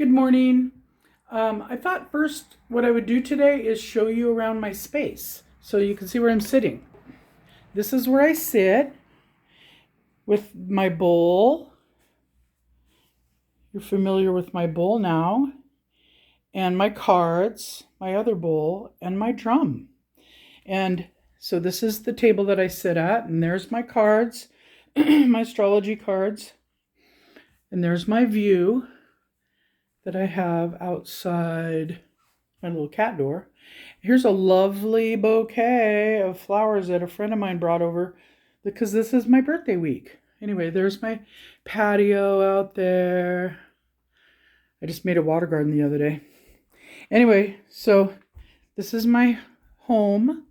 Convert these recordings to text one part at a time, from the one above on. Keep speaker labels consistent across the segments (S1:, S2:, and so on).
S1: Good morning. I thought first what I would do today is show you around my space so you can see where I'm sitting. This is where I sit with my bowl. You're familiar with my bowl now, and my cards, my other bowl, and my drum. And so this is the table that I sit at, and there's my cards, my astrology cards, and there's my view that I have outside my little cat door. Here's a lovely bouquet of flowers that a friend of mine brought over because this is my birthday week. Anyway, there's my patio out there. I just made a water garden the other day. Anyway, so this is my home.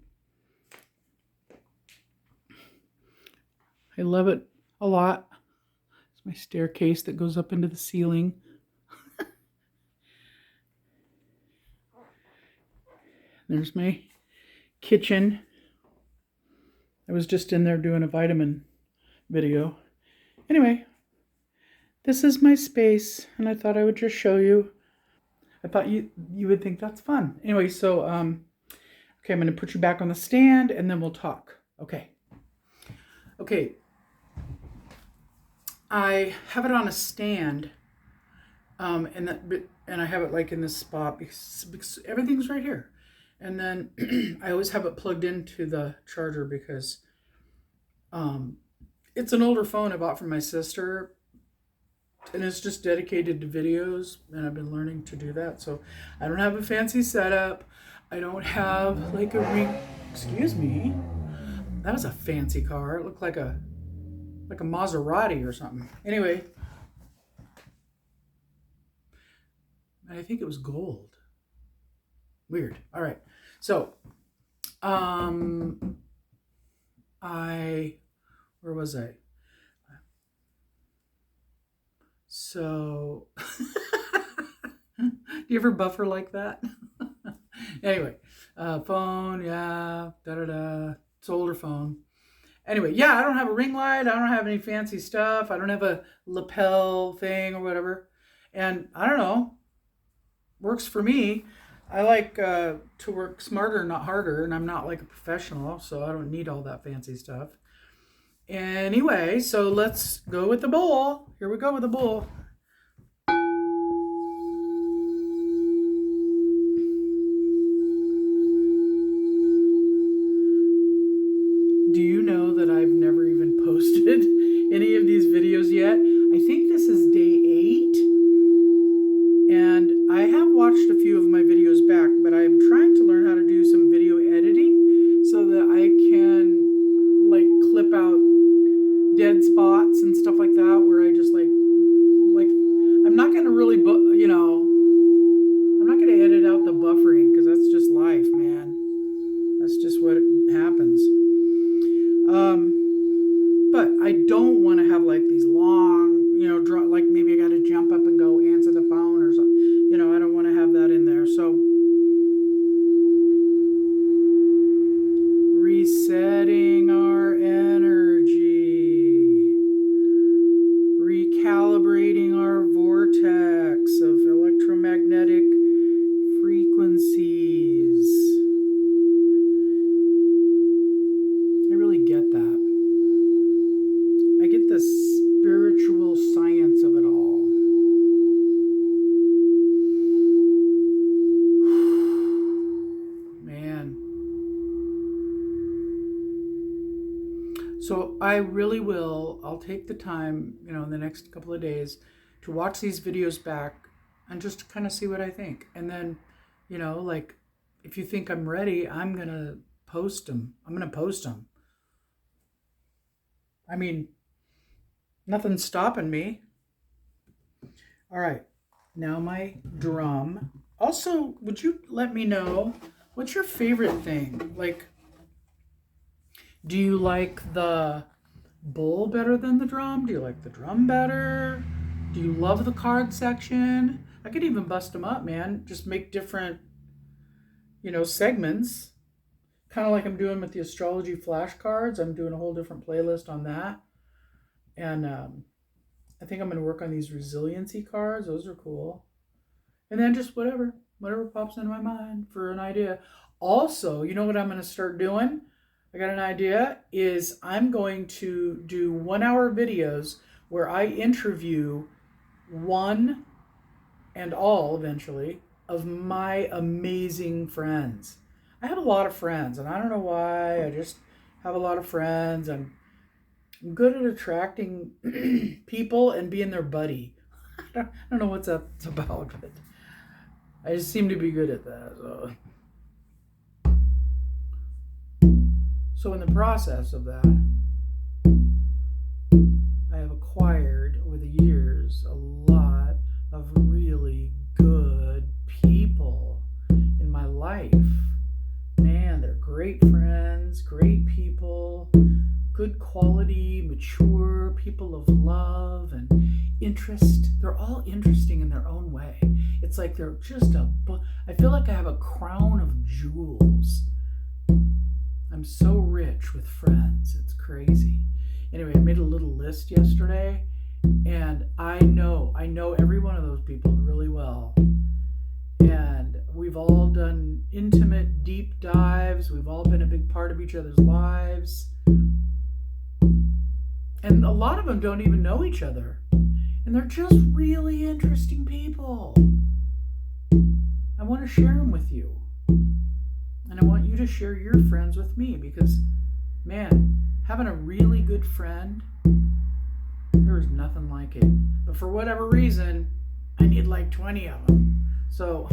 S1: I love it a lot. It's my staircase that goes up into the ceiling. There's my kitchen. I was just in there doing a vitamin video. Anyway, this is my space, and I thought I would just show you. I thought you would think that's fun. Anyway, so okay, I'm going to put you back on the stand, and then we'll talk. Okay. I have it on a stand, and I have it like in this spot because everything's right here. And then I always have it plugged into the charger because it's an older phone I bought from my sister, and it's just dedicated to videos, and I've been learning to do that. So I don't have a fancy setup. I don't have like a ring. Excuse me. That was a fancy car. It looked like a Maserati or something. Anyway, I think it was gold. Weird. All right. So, where was I? So, do you ever buffer like that? Anyway, phone, yeah, it's an older phone. Anyway, yeah, I don't have a ring light. I don't have any fancy stuff. I don't have a lapel thing or whatever. And I don't know, works for me. I like to work smarter, not harder, and I'm not like a professional, so I don't need all that fancy stuff. Anyway, so let's go with the bowl. Here we go with the bowl. Do you know that I've never even posted any of these videos yet? I think this is day 8. And I have watched a few of my videos back, but I'm trying to learn how to do some video editing so that I can like clip out dead spots and stuff like that where I just like I'm not going to really I'm not going to edit out the buffering because that's just life, man. That's just what happens. But I don't want to have like these long, like maybe I got to jump up and go answer the phone or something. I don't want to have that in there. So resetting our energy, recalibrating our vortex of electromagnetic frequencies. I really get that. I get the spiritual science of it all. Man. So I really will, I'll take the time, in the next couple of days to watch these videos back and just kind of see what I think. And then, like if you think I'm ready, I'm going to post them. I mean, nothing's stopping me. All right, now my drum. Also, would you let me know what's your favorite thing? Like, do you like the bowl better than the drum? Do you like the drum better? Do you love the card section? I could even bust them up, man. Just make different, segments. Kind of like I'm doing with the astrology flashcards. I'm doing a whole different playlist on that. And I think I'm going to work on these resiliency cards. Those are cool. And then just whatever pops into my mind for an idea. Also, you know what I'm going to start doing? I got an idea is I'm going to do 1 hour videos where I interview one and all eventually of my amazing friends. I have a lot of friends and I don't know why. I just have a lot of friends. I'm good at attracting people and being their buddy. I don't know what's that's about, but I just seem to be good at that. So in the process of that, I have acquired over the years a lot of really good people in my life. Man, they're great friends, great people, good quality, mature, people of love and interest. They're all interesting in their own way. It's like they're just I feel like I have a crown of jewels. I'm so rich with friends. It's crazy. Anyway, I made a little list yesterday, and I know every one of those people really well. And we've all done intimate, deep dives. We've all been a big part of each other's lives. And a lot of them don't even know each other. And they're just really interesting people. I want to share them with you. And I want you to share your friends with me because, man, having a really good friend, there is nothing like it. But for whatever reason, I need like 20 of them. So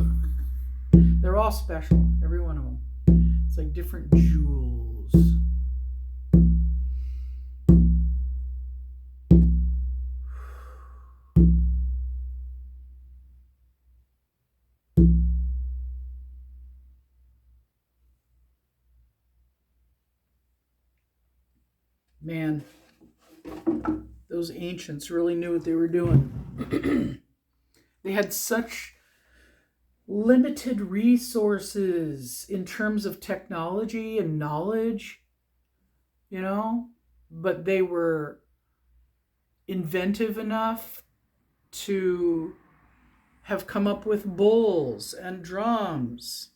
S1: they're all special, every one of them. It's like different jewels. Man, those ancients really knew what they were doing. They had such limited resources in terms of technology and knowledge, but they were inventive enough to have come up with bowls and drums.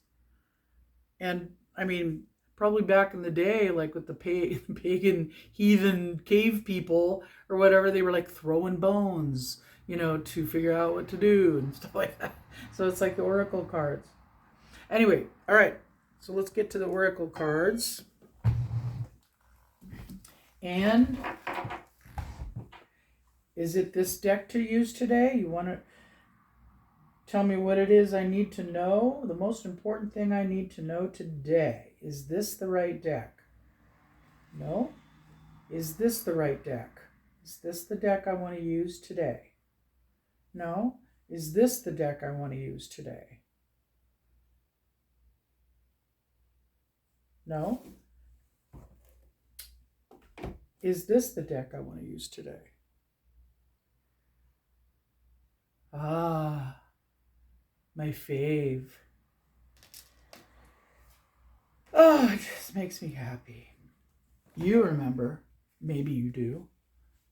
S1: And I mean, probably back in the day, like with the pagan heathen cave people or whatever, they were like throwing bones, to figure out what to do and stuff like that. So it's like the oracle cards. Anyway, all right. So let's get to the oracle cards. And is it this deck to use today? You want to tell me what it is I need to know? The most important thing I need to know today. Is this the right deck? No? Is this the right deck? Is this the deck I want to use today? No? Is this the deck I want to use today? No? Is this the deck I want to use today? Ah, my fave. Oh, it just makes me happy. You remember, maybe you do,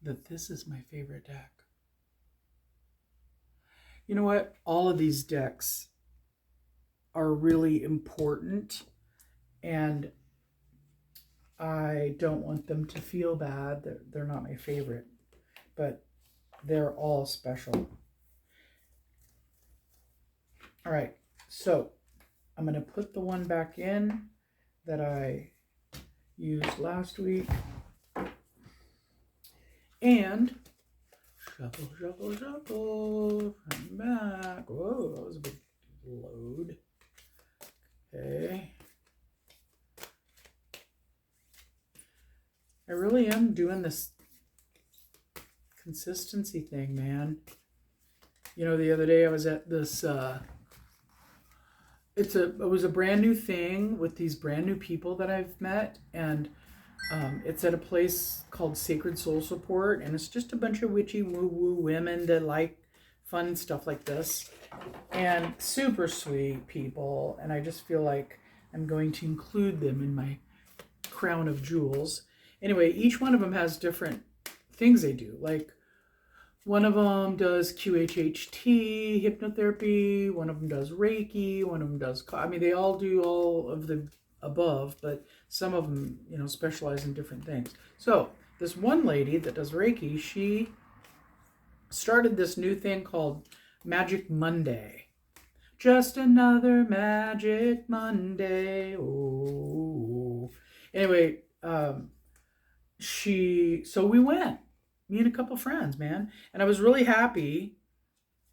S1: that this is my favorite deck. You know what? All of these decks are really important, and I don't want them to feel bad. They're not my favorite, but they're all special. All right, so I'm going to put the one back in that I used last week. And shuffle, I'm back. Whoa, that was a big load. Okay. I really am doing this consistency thing, man. The other day I was at this, it was a brand new thing with these brand new people that I've met, and it's at a place called Sacred Soul Support, and it's just a bunch of witchy woo-woo women that like fun stuff like this, and super sweet people, and I just feel like I'm going to include them in my crown of jewels. Anyway, each one of them has different things they do. Like One of them does QHHT, hypnotherapy. One of them does Reiki. One of them does, I mean, they all do all of the above, but some of them, specialize in different things. So this one lady that does Reiki, she started this new thing called Magic Monday. Just another Magic Monday. Oh. Anyway, so we went, me and a couple friends, man. And I was really happy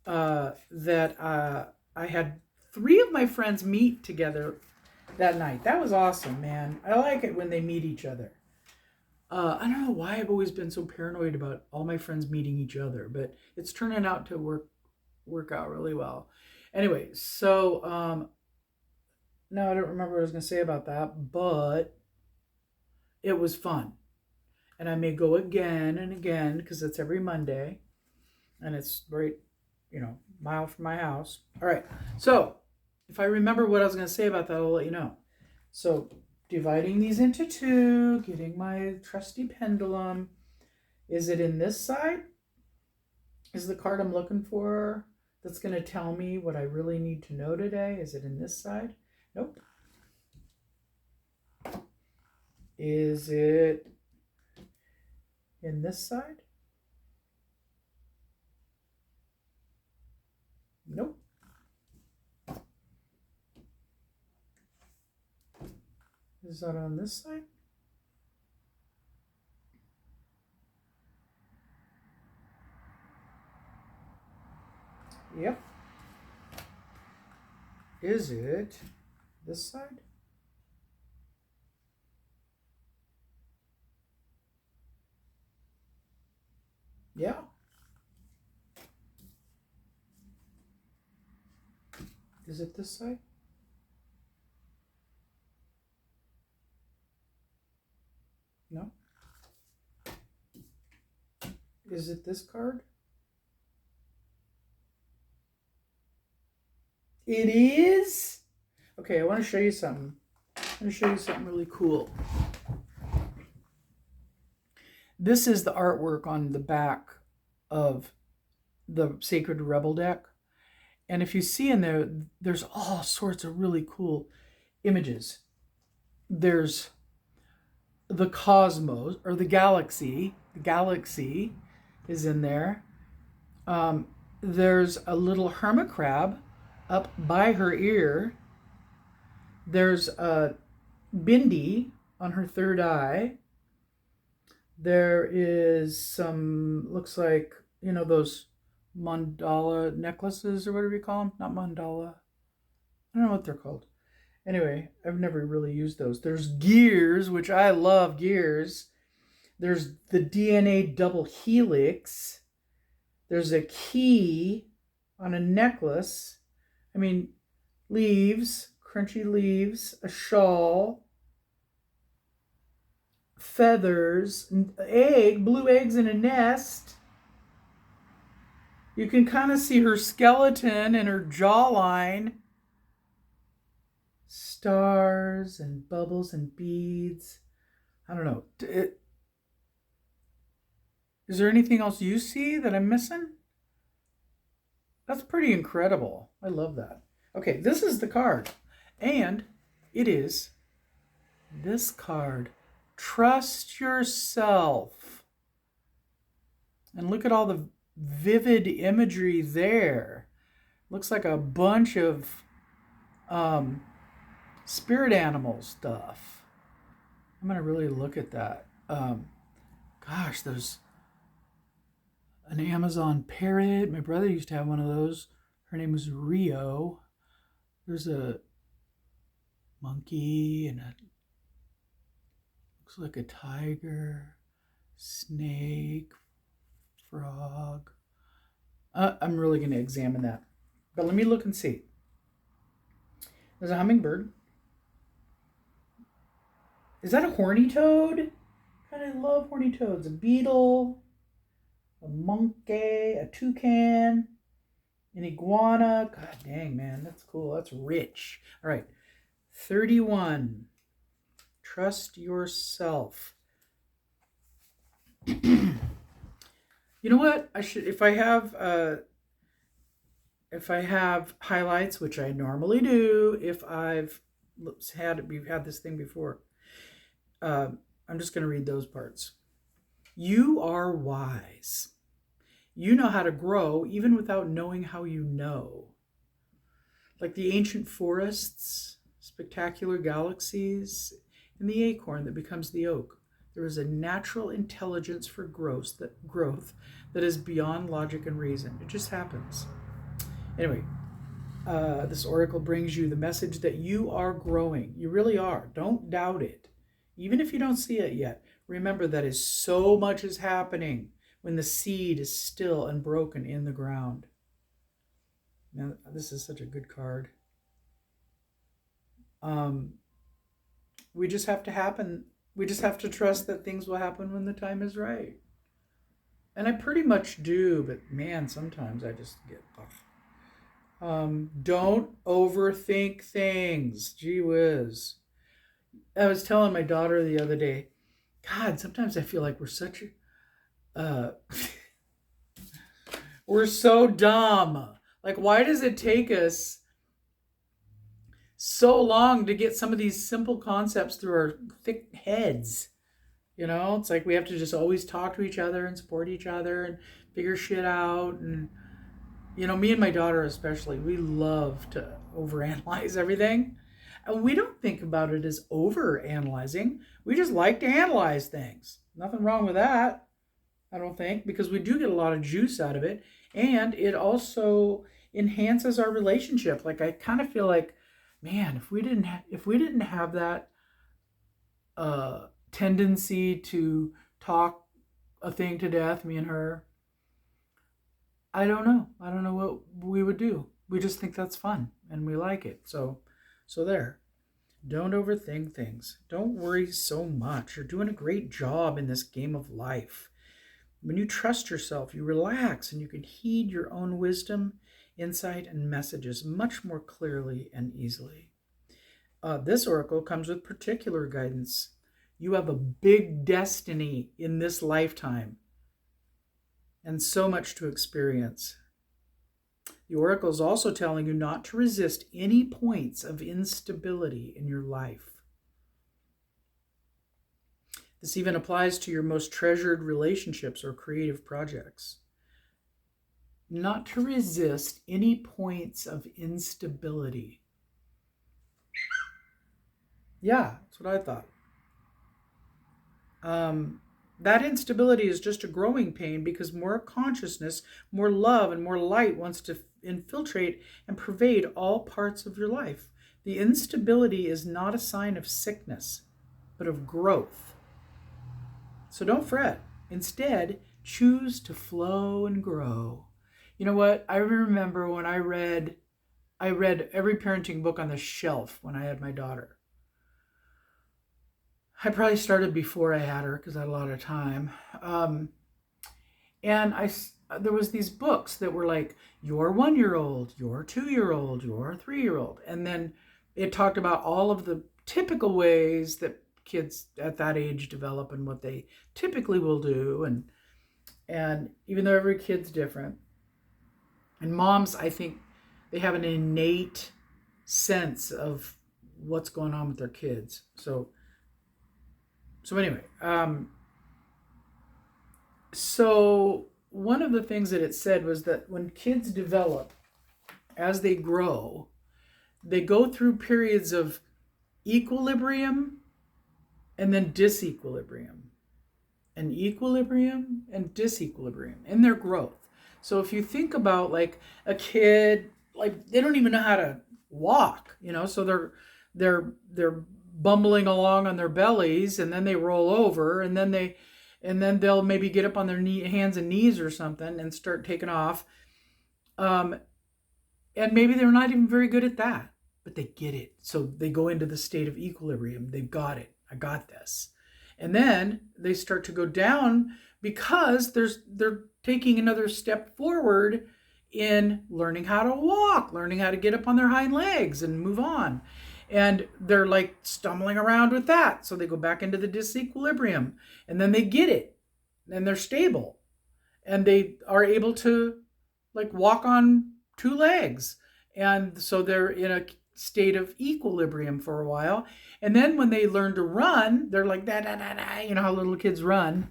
S1: that I had 3 of my friends meet together that night. That was awesome, man. I like it when they meet each other. I don't know why I've always been so paranoid about all my friends meeting each other, but it's turning out to work out really well. Anyway, so no, I don't remember what I was going to say about that, but it was fun. And I may go again and again because it's every Monday and it's right, mile from my house. All right. So if I remember what I was going to say about that, I'll let you know. So dividing these into 2, getting my trusty pendulum. Is it in this side? Is the card I'm looking for that's going to tell me what I really need to know today? Is it in this side? Nope. Is it in this side? Nope. Is that on this side? Yep. Is it this side? Yeah. Is it this side? No. Is it this card? It is? Okay, I want to show you something. I'm going to show you something really cool. This is the artwork on the back of the Sacred Rebel deck. And if you see in there, there's all sorts of really cool images. There's the cosmos, or the galaxy. The galaxy is in there. There's a little hermit crab up by her ear. There's a bindi on her third eye. There is some, looks like, those mandala necklaces or whatever you call them. Not mandala. I don't know what they're called. Anyway, I've never really used those. There's gears, which I love gears. There's the DNA double helix. There's a key on a necklace. I mean, leaves, crunchy leaves, a shawl, feathers, blue eggs in a nest. You can kind of see her skeleton and her jawline. Stars and bubbles and beads. I don't know. Is there anything else you see that I'm missing? That's pretty incredible. I love that. Okay, this is the card. And it is this card. Trust yourself. And look at all the vivid imagery there. Looks like a bunch of spirit animal stuff. I'm going to really look at that. Gosh, there's an Amazon parrot. My brother used to have one of those. Her name was Rio. There's a monkey and looks like a tiger, snake, frog. I'm really going to examine that. But let me look and see. There's a hummingbird. Is that a horny toad? Kind of love horny toads. A beetle, a monkey, a toucan, an iguana. God dang, man, that's cool. That's rich. All right, 31. Trust yourself. You know what? I should if I have highlights, which I normally do, if I've we've had this thing before. Uh, I'm just going to read those parts. You are wise. You know how to grow even without knowing how you know. Like the ancient forests, spectacular galaxies, and the acorn that becomes the oak. There is a natural intelligence for growth that is beyond logic and reason. It just happens. Anyway, this oracle brings you the message that you are growing. You really are. Don't doubt it. Even if you don't see it yet, remember that is so much is happening when the seed is still and broken in the ground. Now, this is such a good card. Um, we just have to happen. We just have to trust that things will happen when the time is right. And I pretty much do, but man, sometimes I just get off. Don't overthink things. Gee whiz. I was telling my daughter the other day, God, sometimes I feel like uh, we're so dumb. Like, why does it take us so long to get some of these simple concepts through our thick heads? You know, it's like we have to just always talk to each other and support each other and figure shit out. And, you know, me and my daughter especially, we love to overanalyze everything. And we don't think about it as overanalyzing. We just like to analyze things. Nothing wrong with that, I don't think, because we do get a lot of juice out of it. And it also enhances our relationship. Like I kind of feel like, man, if we didn't have that tendency to talk a thing to death, me and her, I don't know. I don't know what we would do. We just think that's fun and we like it. So there. Don't overthink things. Don't worry so much. You're doing a great job in this game of life. When you trust yourself, you relax and you can heed your own wisdom, insight, and messages much more clearly and easily. This oracle comes with particular guidance. You have a big destiny in this lifetime and so much to experience. The oracle is also telling you not to resist any points of instability in your life. This even applies to your most treasured relationships or creative projects. Not to resist any points of instability. Yeah, that's what I thought. That instability is just a growing pain because more consciousness, more love, and more light wants to infiltrate and pervade all parts of your life. The instability is not a sign of sickness, but of growth. So don't fret. Instead, choose to flow and grow. You know what? I remember when I read every parenting book on the shelf when I had my daughter. I probably started before I had her because I had a lot of time. And there was these books that were like your 1-year-old, your 2-year-old, your 3-year-old, and then it talked about all of the typical ways that kids at that age develop and what they typically will do, and even though every kid's different, and moms, I think they have an innate sense of what's going on with their kids. So anyway, so one of the things that it said was that when kids develop, as they grow, they go through periods of equilibrium and then disequilibrium, and equilibrium and disequilibrium in their growth. So if you think about like a kid, like they don't even know how to walk, you know, so they're bumbling along on their bellies, and then they roll over, and then they'll maybe get up on their hands and knees or something and start taking off. And maybe they're not even very good at that, but they get it. So they go into the state of equilibrium. They've got it. I got this. And then they start to go down because they're taking another step forward in learning how to walk, learning how to get up on their hind legs and move on. And they're like stumbling around with that. So they go back into the disequilibrium, and then they get it and they're stable. and they are able to like walk on two legs. And so they're in a state of equilibrium for a while. And then when they learn to run, they're like da da da da, you know how little kids run.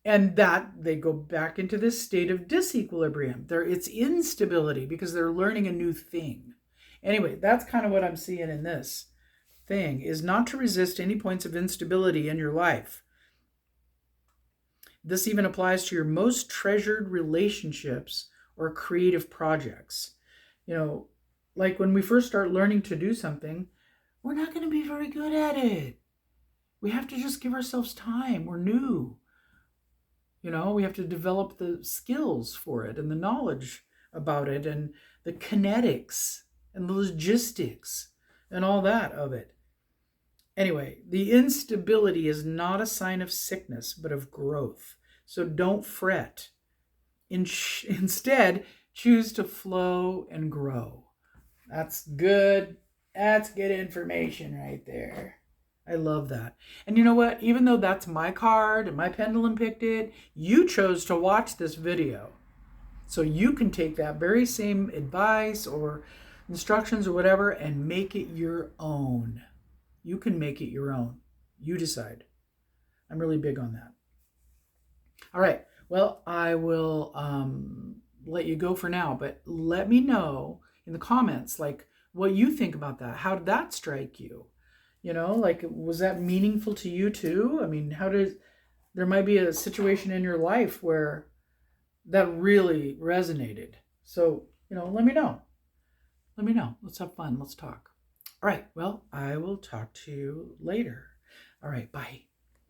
S1: And that they go back into this state of disequilibrium. It's instability because they're learning a new thing. Anyway, that's kind of what I'm seeing in this thing, is not to resist any points of instability in your life. This even applies to your most treasured relationships or creative projects. You know, like when we first start learning to do something, we're not going to be very good at it. We have to just give ourselves time. We're new. You know, we have to develop the skills for it and the knowledge about it and the kinetics and the logistics and all that of it. Anyway, the instability is not a sign of sickness, but of growth. So don't fret. Instead, choose to flow and grow. That's good. That's good information right there. I love that. And you know what? Even though that's my card and my pendulum picked it, you chose to watch this video. So you can take that very same advice or instructions or whatever and make it your own. You can make it your own. You decide. I'm really big on that. All right. Well, I will let you go for now, but let me know in the comments, like, what you think about that. How did that strike you? You know, like, was that meaningful to you too? I mean, there might be a situation in your life where that really resonated. So, you know, let me know. Let me know. Let's have fun. Let's talk. All right. Well, I will talk to you later. All right. Bye.